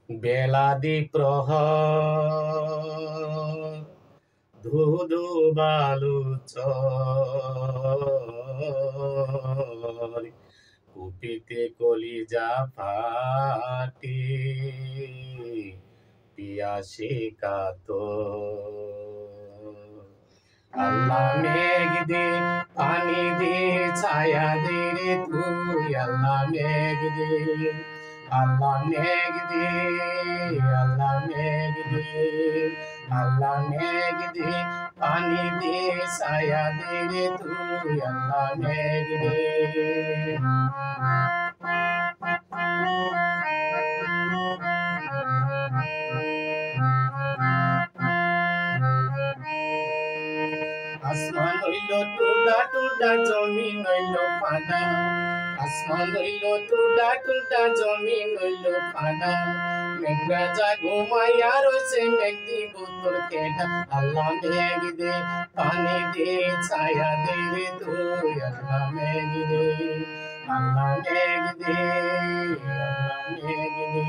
বেলাদি প্রহর ধুধু বালু চর কুপিতে কলিজা ফাটি পিয়াসে কাতর আল্লাহ মেঘ দে পানি দে ছায়া দে রে তুই আল্লাহ মেঘ দে আল্লাহ মেঘ দে আল্লাহ মেঘ দে আল্লাহ মেঘ দে পানি দে ছায়া দে রে তুই আল্লাহ মেঘ দে আসমান হইল টুডা টুডা জমিন হইল ফাডা আসমান হইল টুডা টুডা জমিন হইল ফাডা মেঘরাজা ঘুমাইয়া রয়েছে মেঘ দিব তোর কেডা আল্লাহ মেঘ দে পানি দে ছায়া দে রে তুই আল্লাহ মেঘ দে আল্লাহ মেঘ দে আল্লাহ মেঘ দে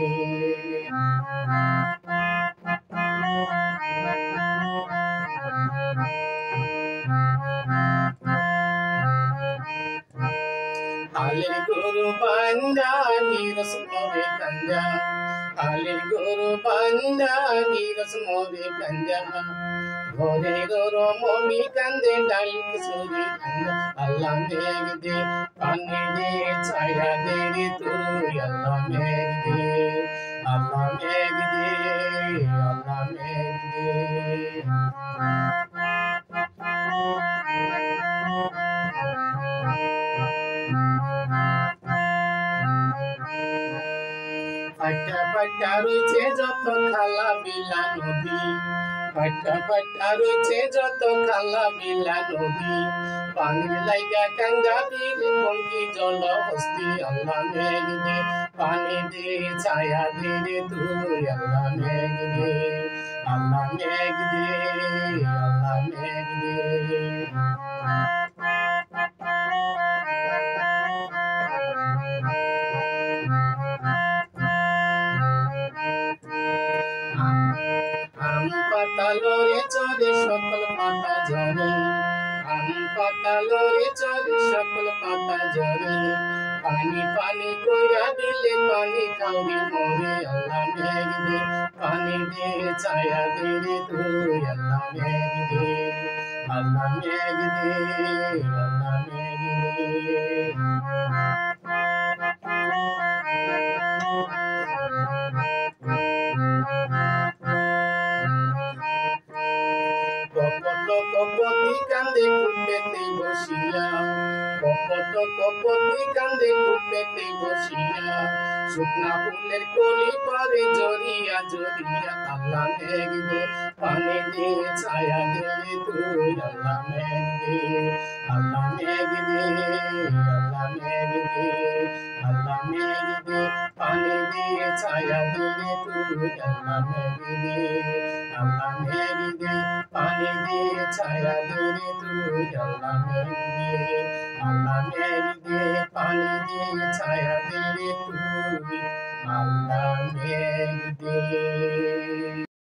আলের গরু বান্দা গিরস মোরে কান্দা আলের গরু বান্দা গিরস মোরে কান্দা ঘরে গরু মমি কান্দে ডাল কিশোরি কান্দা আল্লাহ মেঘ দে পানি দে ছায়া দে রে তুই আল্লাহ মেঘ দে আল্লাহ মেঘ দে আল্লাহ মেঘ দে ফাটা ফাটা রয়েছে যত খালা বিলা নদী ফাটা ফাটা রয়েছে যত খালা বিলা নদী পানির লাইগা কাঙ্গা বীর পঙ্কি জল হস্তি আল্লাহ মেঘ দে পানি দে ছায়া দে রে তুই আল্লাহ মেঘ দে আল্লাহ মেঘ দে আল্লাহ মেঘ দে পাতালরে চরে সকল পাতা ঝরে আম পাতালরে চরে সকল পাতা ঝরে পানি পানি কইরা দিলে পানি খাওয়াবি মরে আল্লাহ মেঘ দে পানি দে ছায়া দে রে তুই আল্লাহ মেঘ দে আল্লাহ মেঘ দে আল্লাহ মেঘ দে কপতি কান্দে কুপেতে বসিয়া কপতি কান্দে কুপেতে বসিয়া শুকনা ফুলের কলি পারে জড়িয়া জড়িয়া আল্লাহ মেঘ দে পানি দে ছায়া দে রে তুই আল্লাহ মেঘ দে আল্লাহ মেঘ দে আল্লাহ মেঘ দে আল্লাহ মেঘ দে পানি দে ছায়া দে রে তুই আল্লাহ মেঘ দে আল্লাহ মেঘ দে পানি দে ছায়া দে রে তুই আল্লাহ মেঘ দে আল্লাহ মেঘ দে পানি দে ছায়া দে রে তুই আল্লাহ মেঘ দে